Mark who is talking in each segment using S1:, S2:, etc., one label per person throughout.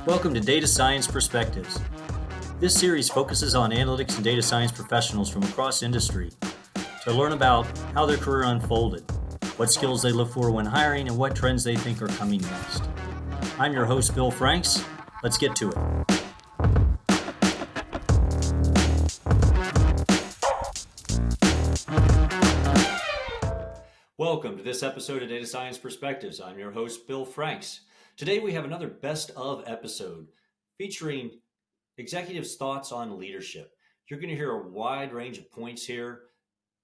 S1: Welcome to Data Science Perspectives. This series focuses on analytics and data science professionals from across industry to learn about how their career unfolded, what skills they look for when hiring, and what trends they think are coming next. I'm your host, Bill Franks. Let's get to it. Welcome to this episode of Data Science Perspectives. I'm your host, Bill Franks. Today we have another best of episode featuring executives' thoughts on leadership. You're going to hear a wide range of points here,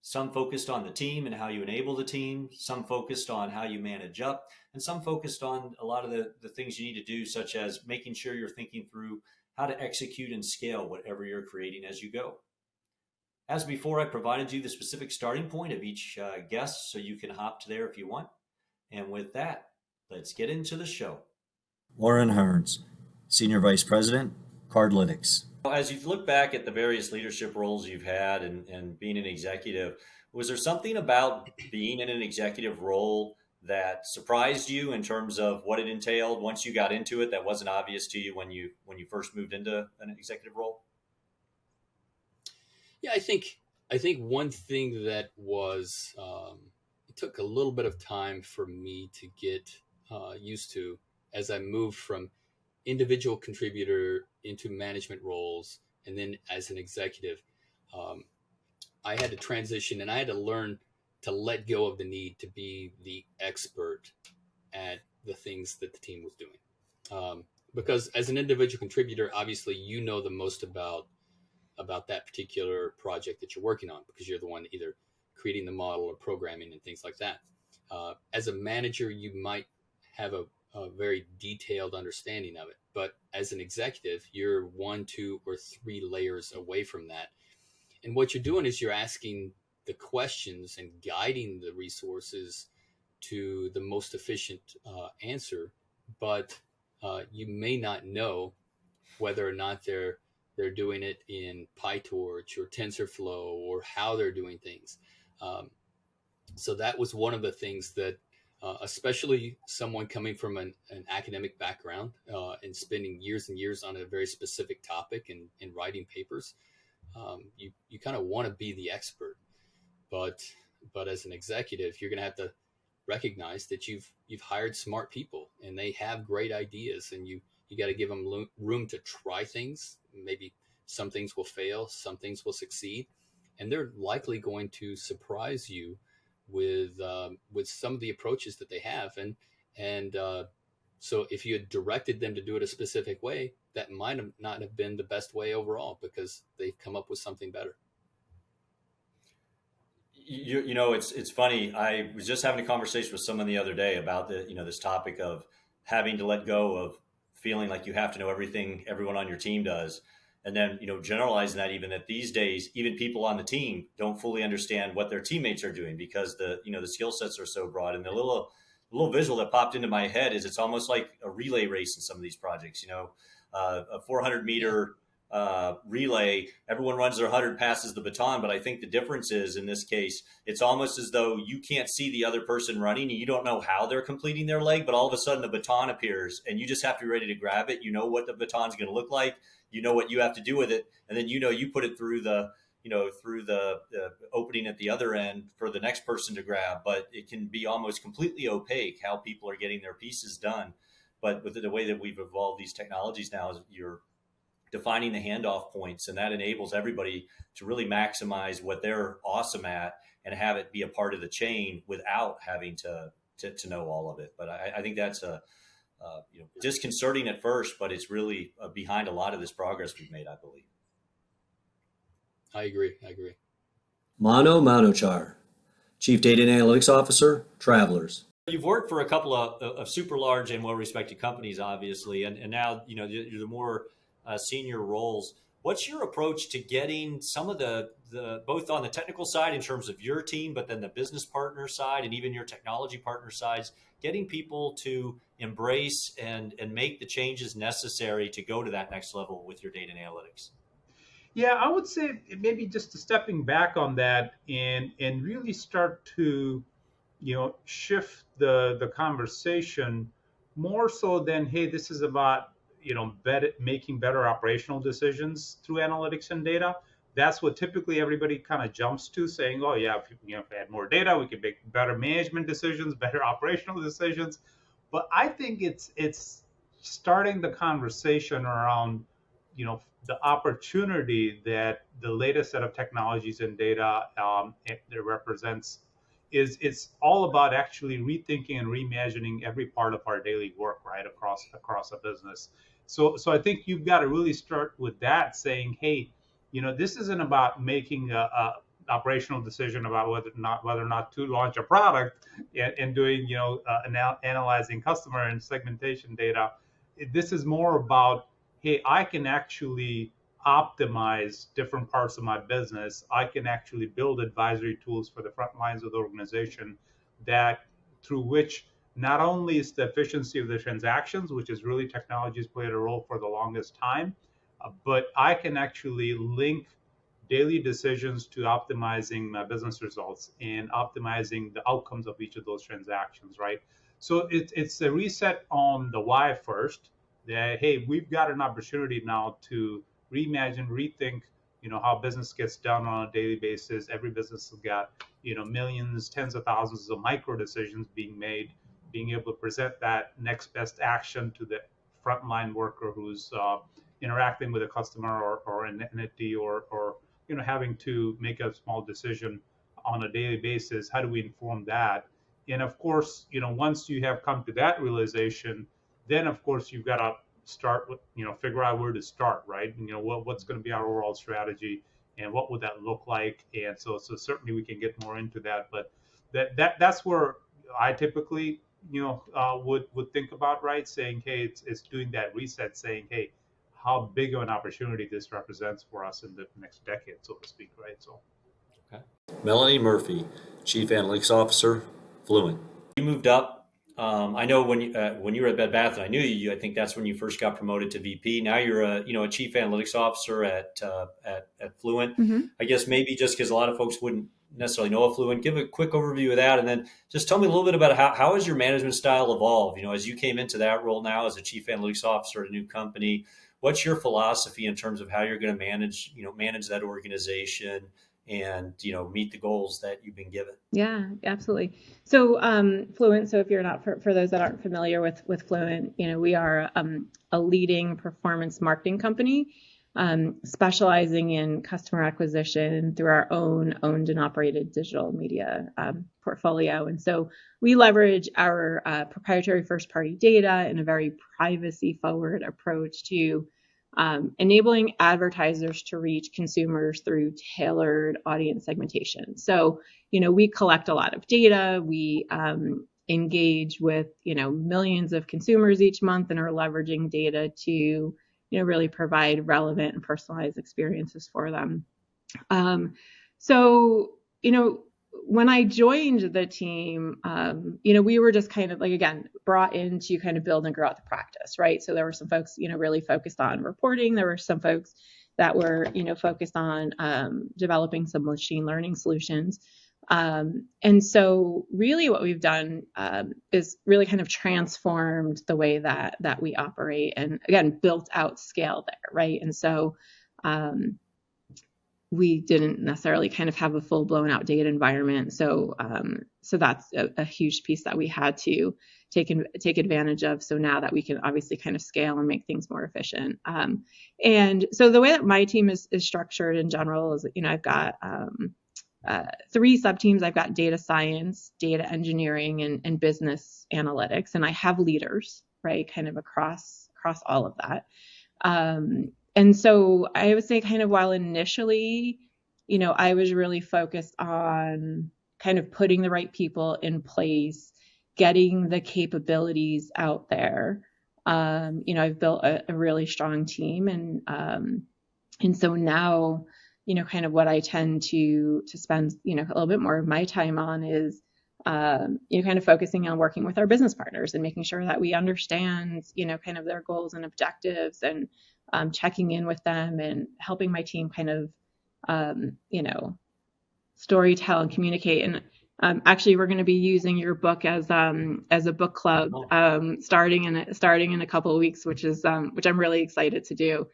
S1: some focused on the team and how you enable the team, some focused on how you manage up, and some focused on a lot of the things you need to do, such as making sure you're thinking through how to execute and scale whatever you're creating as you go. As before, I provided you the specific starting point of each guest, so you can hop to there if you want. And with that, let's get into the show. Lauren Hearns, Senior Vice President, Cardlytics. As you look back at the various leadership roles you've had and being an executive, was there something about being in an executive role that surprised you in terms of what it entailed once you got into it that wasn't obvious to you when you first moved into an executive role?
S2: Yeah, I think one thing that was it took a little bit of time for me to get used to as I moved from individual contributor into management roles, and then as an executive, I had to transition and I had to learn to let go of the need to be the expert at the things that the team was doing. Because as an individual contributor, obviously you know the most about that particular project that you're working on, because you're the one either creating the model or programming and things like that. As a manager, you might have a very detailed understanding of it, but as an executive, you're 1, 2, or 3 layers away from that. And what you're doing is you're asking the questions and guiding the resources to the most efficient answer, but you may not know whether or not they're doing it in PyTorch or TensorFlow or how they're doing things. So that was one of the things that, especially someone coming from an academic background and spending years and years on a very specific topic and writing papers, you kind of want to be the expert. But as an executive, you're going to have to recognize that you've hired smart people and they have great ideas, and you got to give them room to try things. Maybe some things will fail, some things will succeed, and they're likely going to surprise you with some of the approaches that they have. And so if you had directed them to do it a specific way, that might not have been the best way overall, because they've come up with something better.
S1: You know, it's funny. I was just having a conversation with someone the other day about this topic of having to let go of feeling like you have to know everything everyone on your team does. And then, generalizing that even that these days, even people on the team don't fully understand what their teammates are doing, because the skill sets are so broad. And the little visual that popped into my head is it's almost like a relay race in some of these projects, a 400 meter relay, everyone runs their 100, passes the baton. But I think the difference is, in this case, it's almost as though you can't see the other person running and you don't know how they're completing their leg, but all of a sudden the baton appears and you just have to be ready to grab it. You know what the baton's going to look like. You know what you have to do with it. And then, you put it through the opening at the other end for the next person to grab. But it can be almost completely opaque how people are getting their pieces done. But with the way that we've evolved these technologies now, is you're defining the handoff points, and that enables everybody to really maximize what they're awesome at and have it be a part of the chain without having to know all of it. But I think that's disconcerting at first, but it's really behind a lot of this progress we've made, I believe.
S2: I agree.
S3: Mano Manochar, Chief Data and Analytics Officer, Travelers.
S1: You've worked for a couple of super large and well-respected companies, obviously, and now you're the more senior roles. What's your approach to getting some of the both on the technical side in terms of your team, but then the business partner side and even your technology partner sides, getting people to embrace and make the changes necessary to go to that next level with your data and analytics?
S4: Yeah, I would say maybe just stepping back on that and really start to, shift the conversation more so than, hey, this is about, making better operational decisions through analytics and data. That's what typically everybody kind of jumps to, saying, "Oh yeah, if we had more data, we could make better management decisions, better operational decisions." But I think it's starting the conversation around, the opportunity that the latest set of technologies and data it represents is it's all about actually rethinking and reimagining every part of our daily work, right, across a business. So I think you've got to really start with that, saying, hey, this isn't about making a operational decision about whether or not to launch a product and doing analyzing customer and segmentation data. This is more about, hey, I can actually optimize different parts of my business. I can actually build advisory tools for the front lines of the organization that through which not only is the efficiency of the transactions, which is really technology's played a role for the longest time, but I can actually link daily decisions to optimizing my business results and optimizing the outcomes of each of those transactions, right? So it's a reset on the why first, that, hey, we've got an opportunity now to reimagine, rethink, how business gets done on a daily basis. Every business has got, millions, tens of thousands of micro decisions being made. Being able to present that next best action to the frontline worker who's interacting with a customer or an entity or having to make a small decision on a daily basis. How do we inform that? And of course, once you have come to that realization, then of course you've got to start with, figure out where to start, right? What's going to be our overall strategy and what would that look like? And so certainly we can get more into that, but that's where I typically would think about, right? Saying, hey, it's doing that reset, saying, hey, how big of an opportunity this represents for us in the next decade, so to speak, right? So,
S1: Okay.
S3: Melanie Murphy, Chief Analytics Officer, Fluent.
S1: You moved up. I know when you were at Bed Bath, and I knew you. I think that's when you first got promoted to VP. Now you're a Chief Analytics Officer at Fluent.
S5: Mm-hmm.
S1: I guess maybe just because a lot of folks wouldn't necessarily know of Fluent, give a quick overview of that, and then just tell me a little bit about how has your management style evolved. As you came into that role now as a Chief Analytics Officer at a new company, what's your philosophy in terms of how you're going to manage that organization and meet the goals that you've been given?
S5: Yeah, absolutely. So Fluent, so if you're not, for those that aren't familiar with Fluent, we are a leading performance marketing company, specializing in customer acquisition through our owned and operated digital media portfolio. And so we leverage our proprietary first party data in a very privacy forward approach to enabling advertisers to reach consumers through tailored audience segmentation. So, we collect a lot of data. We engage with, millions of consumers each month and are leveraging data to, really provide relevant and personalized experiences for them. When I joined the team, we were just kind of again, brought in to kind of build and grow out the practice, right? So there were some folks, really focused on reporting. There were some folks that were, focused on developing some machine learning solutions. And so really what we've done is really kind of transformed the way that we operate and again, built out scale there, right? And so we didn't necessarily kind of have a full blown out data environment. So that's a huge piece that we had to take advantage of. So now that we can obviously kind of scale and make things more efficient. And so the way that my team is structured in general is, I've got 3 sub teams. I've got data science, data engineering, and business analytics. And I have leaders, right, kind of across all of that. And so I would say kind of while initially, I was really focused on kind of putting the right people in place, getting the capabilities out there. I've built a really strong team and so now, kind of what I tend to spend, a little bit more of my time on is, kind of focusing on working with our business partners and making sure that we understand, kind of their goals and objectives and checking in with them and helping my team kind of, story tell and communicate. And Actually, we're going to be using your book as a book club starting in a couple of weeks, which I'm really excited to do.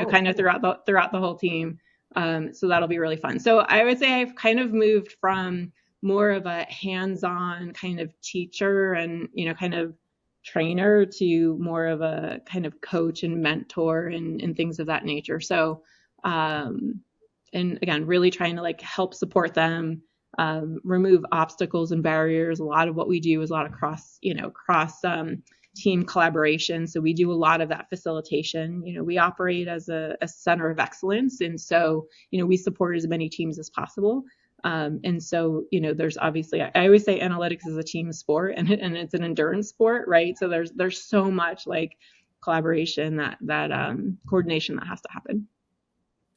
S5: Kind of throughout the whole team. So that'll be really fun. So I would say I've kind of moved from more of a hands-on kind of teacher and kind of trainer to more of a kind of coach and mentor and things of that nature. So and again, really trying to like help support them. Remove obstacles and barriers. A lot of what we do is a lot of cross team collaboration. So we do a lot of that facilitation. We operate as a center of excellence, and so we support as many teams as possible. And so there's obviously, I always say analytics is a team sport, and it's an endurance sport, right? So there's so much like collaboration that coordination that has to happen.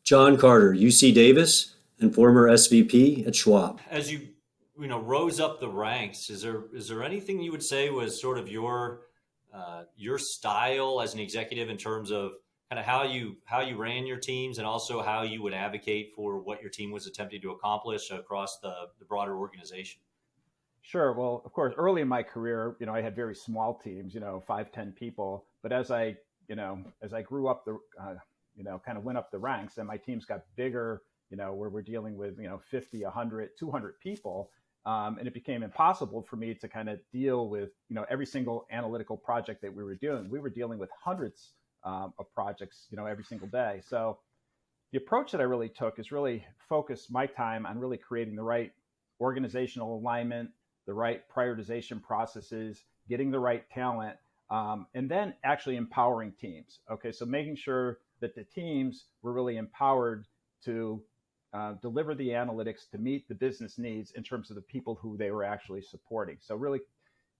S3: John Carter, UC Davis, and former SVP at Schwab.
S1: As you rose up the ranks, is there anything you would say was sort of your style as an executive in terms of kind of how you ran your teams and also how you would advocate for what your team was attempting to accomplish across the broader organization?
S6: Sure. Well, of course, early in my career, I had very small teams, 5-10 people. But as I grew up kind of went up the ranks, and my teams got bigger, where we're dealing with, 50, 100, 200 people. And it became impossible for me to kind of deal with, every single analytical project that we were doing. We were dealing with hundreds of projects, every single day. So the approach that I really took is really focus my time on really creating the right organizational alignment, the right prioritization processes, getting the right talent, and then actually empowering teams. Okay, so making sure that the teams were really empowered to deliver the analytics to meet the business needs in terms of the people who they were actually supporting. So really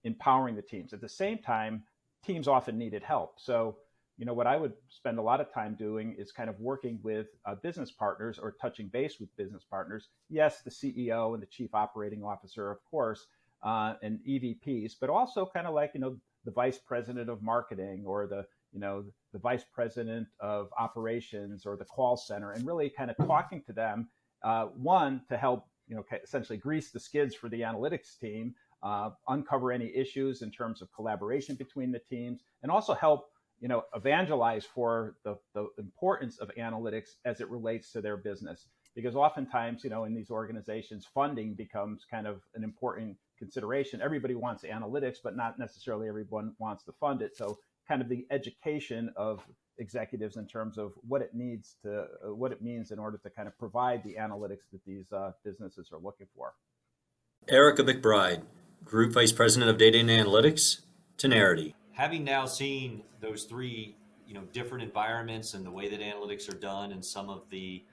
S6: empowering the teams. At the same time, teams often needed help. So, what I would spend a lot of time doing is kind of working with business partners or touching base with business partners. Yes, the CEO and the chief operating officer, of course, and EVPs, but also kind of like, the vice president of marketing or the vice president of operations or the call center, and really kind of talking to them, one, to help, essentially grease the skids for the analytics team, uncover any issues in terms of collaboration between the teams, and also help, evangelize for the importance of analytics as it relates to their business. Because oftentimes, in these organizations, funding becomes kind of an important consideration. Everybody wants analytics, but not necessarily everyone wants to fund it. So kind of the education of executives in terms of what it means in order to kind of provide the analytics that these businesses are looking for.
S3: Erica McBride, Group Vice President of Data and Analytics, Tenerity.
S1: Having now seen those three, different environments and the way that analytics are done and some of the,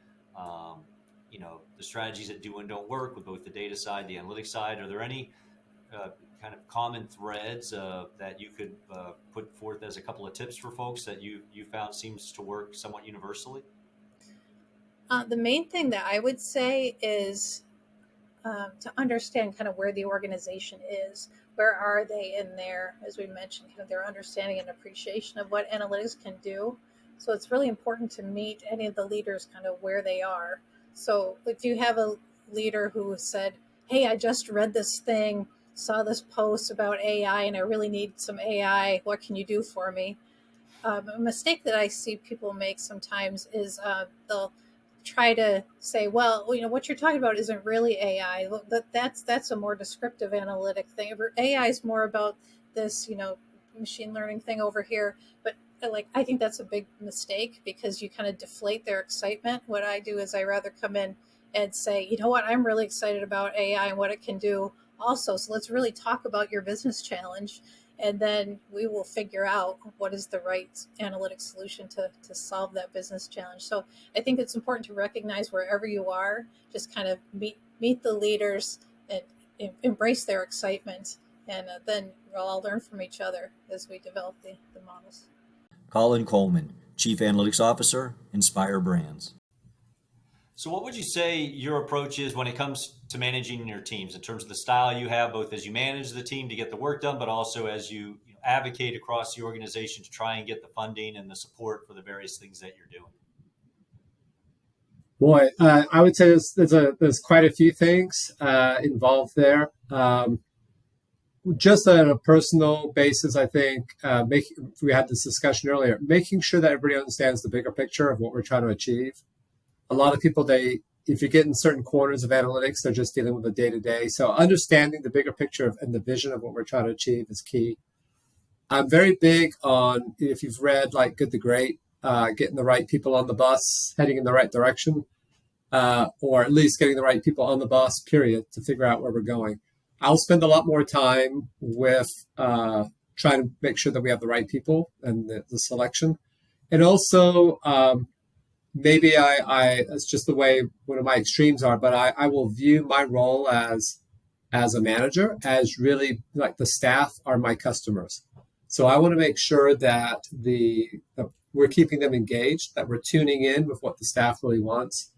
S1: the strategies that do and don't work with both the data side, the analytics side, are there any kind of common threads that you could put forth as a couple of tips for folks that you found seems to work somewhat universally?
S7: The main thing that I would say is to understand kind of where the organization is. Where are they in there, as we mentioned, kind of their understanding and appreciation of what analytics can do. So it's really important to meet any of the leaders kind of where they are. So if you have a leader who said, hey, I just read this thing, saw this post about AI, and I really need some AI. What can you do for me? A mistake that I see people make sometimes is they'll try to say, well, what you're talking about isn't really AI. That's a more descriptive analytic thing. AI is more about this, machine learning thing over here. But I think that's a big mistake because you kind of deflate their excitement. What I do is I rather come in and say, you know what, I'm really excited about AI and what it can do also. So let's really talk about your business challenge. And then we will figure out what is the right analytic solution to solve that business challenge. So I think it's important to recognize wherever you are, just kind of meet the leaders and embrace their excitement. And then we'll all learn from each other as we develop the models.
S3: Colin Coleman, Chief Analytics Officer, Inspire Brands.
S1: So what would you say your approach is when it comes to managing your teams in terms of the style you have, both as you manage the team to get the work done, but also as you advocate across the organization to try and get the funding and the support for the various things that you're doing?
S8: Boy, I would say there's quite a few things involved there. Just on a personal basis, I think we had this discussion earlier, making sure that everybody understands the bigger picture of what we're trying to achieve. A lot of people, if you get in certain corners of analytics, they're just dealing with the day to day. So understanding the bigger picture and the vision of what we're trying to achieve is key. I'm very big on, if you've read like Good to Great, getting the right people on the bus, heading in the right direction, or at least getting the right people on the bus, period, to figure out where we're going. I'll spend a lot more time with trying to make sure that we have the right people and the selection. And also, maybe it's just the way one of my extremes are, but I will view my role as a manager as really like the staff are my customers. So I want to make sure that we're keeping them engaged, that we're tuning in with what the staff really wants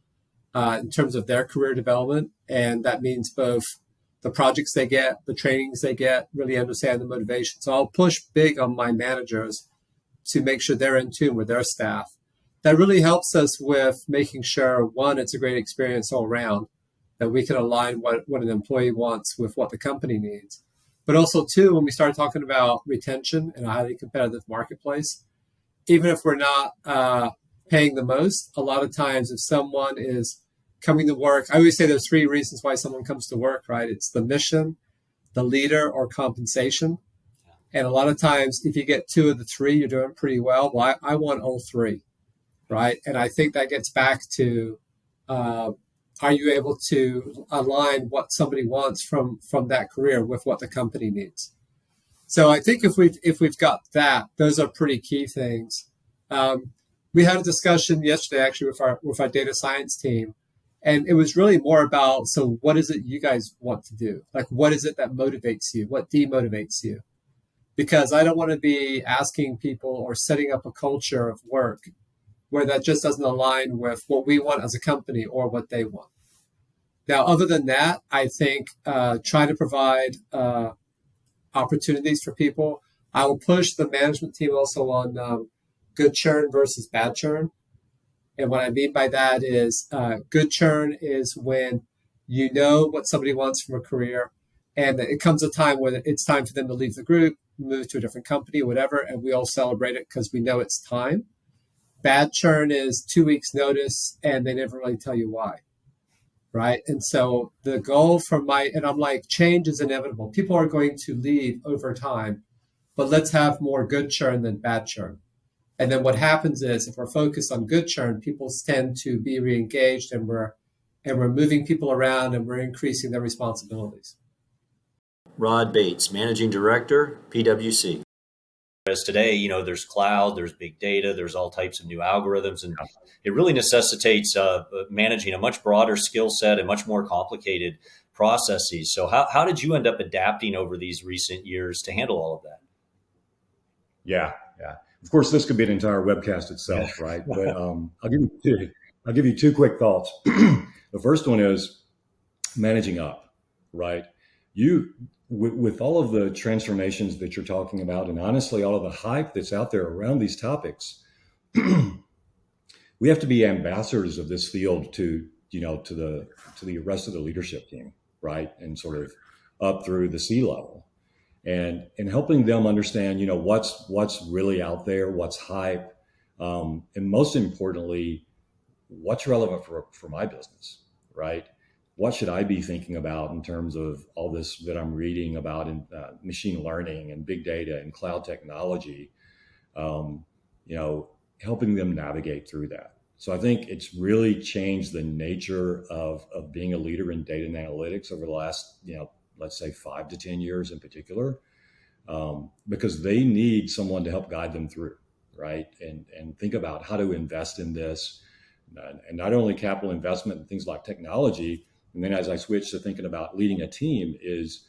S8: in terms of their career development. And that means both the projects they get, the trainings they get, really understand the motivation. So I'll push big on my managers to make sure they're in tune with their staff. That really helps us with making sure, one, it's a great experience all around, that we can align what an employee wants with what the company needs. But also, two, when we start talking about retention in a highly competitive marketplace, even if we're not paying the most, a lot of times if someone is coming to work, I always say there's three reasons why someone comes to work, right? It's the mission, the leader, or compensation. And a lot of times, if you get two of the three, you're doing pretty well. Well, I want all three, right? And I think that gets back to, are you able to align what somebody wants from that career with what the company needs? So I think if we've got that, those are pretty key things. We had a discussion yesterday, actually, with our data science team, and it was really more about, so what is it you guys want to do? Like, what is it that motivates you? What demotivates you? Because I don't want to be asking people or setting up a culture of work where that just doesn't align with what we want as a company or what they want. Now, other than that, I think trying to provide opportunities for people. I will push the management team also on good churn versus bad churn. And what I mean by that is good churn is when you know what somebody wants from a career, and it comes a time when it's time for them to leave the group, move to a different company, whatever, and we all celebrate it because we know it's time. Bad churn is 2 weeks notice, and they never really tell you why. Right. And so the goal and I'm like, change is inevitable. People are going to leave over time, but let's have more good churn than bad churn. And then what happens is if we're focused on good churn, people tend to be reengaged, and we're moving people around and we're increasing their responsibilities.
S3: Rod Bates, Managing Director, PwC.
S1: As today, there's cloud, there's big data, there's all types of new algorithms, and it really necessitates managing a much broader skill set and much more complicated processes. So how did you end up adapting over these recent years to handle all of that?
S9: Yeah. Of course, this could be an entire webcast itself, right? But I'll give you two quick thoughts. The first one is managing up, right? With all of the transformations that you're talking about, and honestly, all of the hype that's out there around these topics, we have to be ambassadors of this field to the rest of the leadership team, right? And sort of up through the C-level, and helping them understand, what's really out there, what's hype, and most importantly, what's relevant for my business, right? What should I be thinking about in terms of all this that I'm reading about in machine learning and big data and cloud technology, helping them navigate through that. So I think it's really changed the nature of being a leader in data and analytics over the last, let's say 5 to 10 years in particular, because they need someone to help guide them through, right? And think about how to invest in this, and not only capital investment and things like technology. And then as I switch to thinking about leading a team is,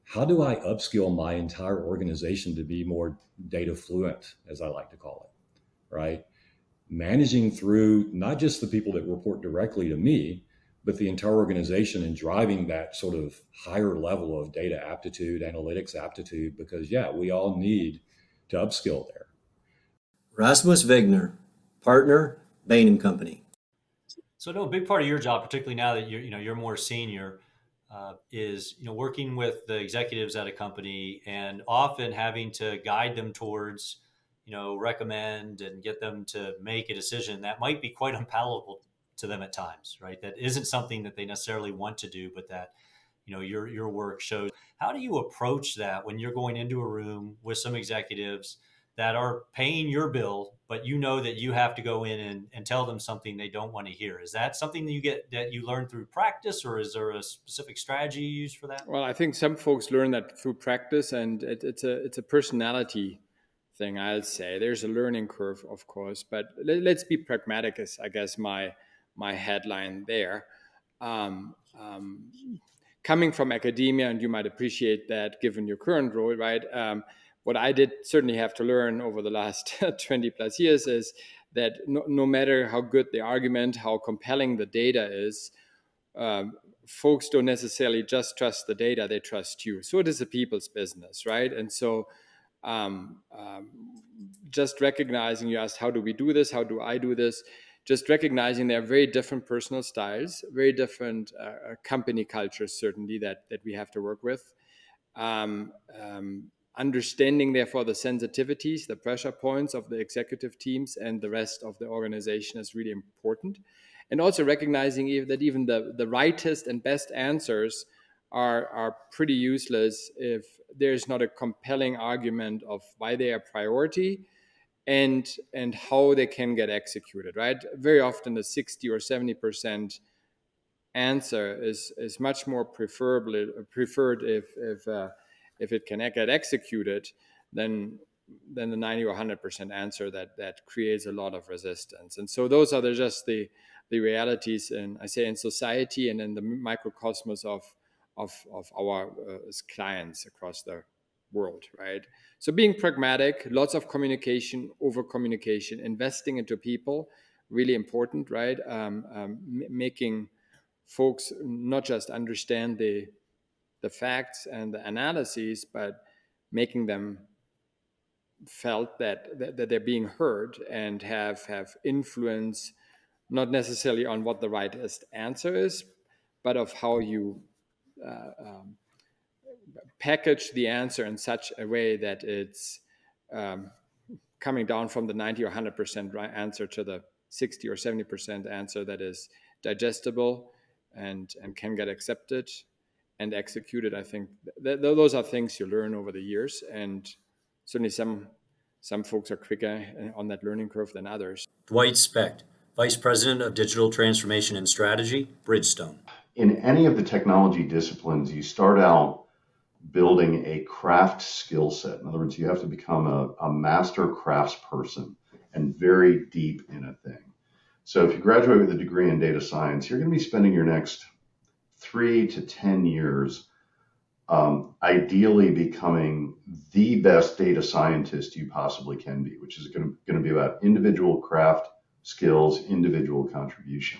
S9: how do I upskill my entire organization to be more data fluent, as I like to call it, right? Managing through not just the people that report directly to me, but the entire organization, and driving that sort of higher level of data aptitude, analytics aptitude, because we all need to upskill there.
S3: Rasmus Wegner, Partner, Bain & Company.
S1: So no, a big part of your job, particularly now that you're more senior, is working with the executives at a company and often having to guide them towards recommend and get them to make a decision that might be quite unpalatable to them at times, right? That isn't something that they necessarily want to do, but that your work shows. How do you approach that when you're going into a room with some executives that are paying your bill, but that you have to go in and tell them something they don't want to hear? Is that something that you learn through practice, or is there a specific strategy you use for that?
S10: Well, I think some folks learn that through practice, and it's a personality thing. I'll say there's a learning curve, of course, but let's be pragmatic. Is I guess my headline there. Um, um, Coming from academia, and you might appreciate that given your current role, right? What I did certainly have to learn over the last 20 plus years is that no matter how good the argument, how compelling the data is, folks don't necessarily just trust the data, they trust you. So it is a people's business, right? And so just recognizing, you asked, how do we do this? How do I do this? Just recognizing there are very different personal styles, very different company cultures, certainly, that we have to work with. Understanding, therefore, the sensitivities, the pressure points of the executive teams and the rest of the organization is really important. And also recognizing that even the rightest and best answers are pretty useless if there's not a compelling argument of why they are priority and how they can get executed, right? Very often the 60 or 70% answer is much more preferred if it can get executed than the 90 or 100% answer that creates a lot of resistance. And so those are just the realities, and I say in society and in the microcosmos of our clients across the world, right? So being pragmatic, lots of communication, over communication, investing into people, really important, right? Making folks not just understand the facts and the analyses, but making them felt that they're being heard and have influence, not necessarily on what the rightest answer is, but of how you package the answer in such a way that it's coming down from the 90 or 100% right answer to the 60 or 70% answer that is digestible and can get accepted and executed. I think those are things you learn over the years, and certainly some folks are quicker on that learning curve than others.
S3: Dwight Specht, Vice President of Digital Transformation and Strategy, Bridgestone.
S11: In any of the technology disciplines, you start out building a craft skill set. In other words, you have to become a master craftsperson and very deep in a thing. So if you graduate with a degree in data science, you're going to be spending your next 3 to 10 years ideally becoming the best data scientist you possibly can be, which is going to be about individual craft skills, individual contribution.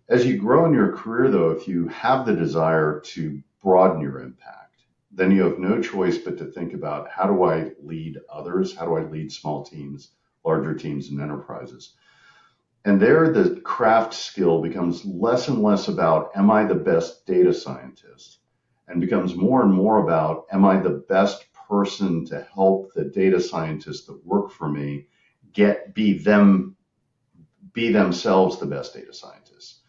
S11: As you grow in your career, though, if you have the desire to broaden your impact, then you have no choice but to think about, how do I lead others? How do I lead small teams, larger teams, and enterprises? And there, the craft skill becomes less and less about, am I the best data scientist? And becomes more and more about, am I the best person to help the data scientists that work for me be themselves the best data scientists?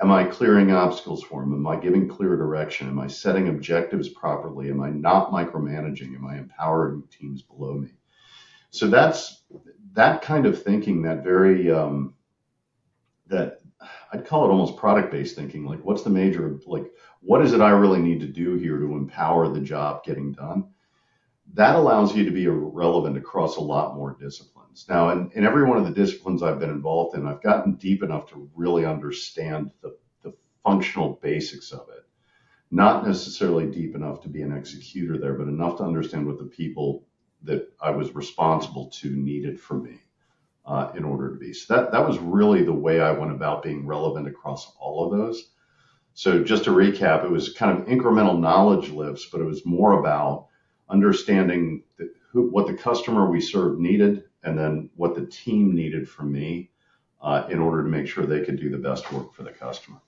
S11: Am I clearing obstacles for them? Am I giving clear direction? Am I setting objectives properly? Am I not micromanaging? Am I empowering teams below me? So that's that kind of thinking, that very, that I'd call it almost product-based thinking. Like, what's the major, like, what is it I really need to do here to empower the job getting done? That allows you to be relevant across a lot more disciplines. Now, in every one of the disciplines I've been involved in, I've gotten deep enough to really understand the functional basics of it. Not necessarily deep enough to be an executor there, but enough to understand what the people that I was responsible to needed from me in order to be. So that was really the way I went about being relevant across all of those. So just to recap, it was kind of incremental knowledge lifts, but it was more about understanding what the customer we served needed, and then what the team needed from me, in order to make sure they could do the best work for the customer.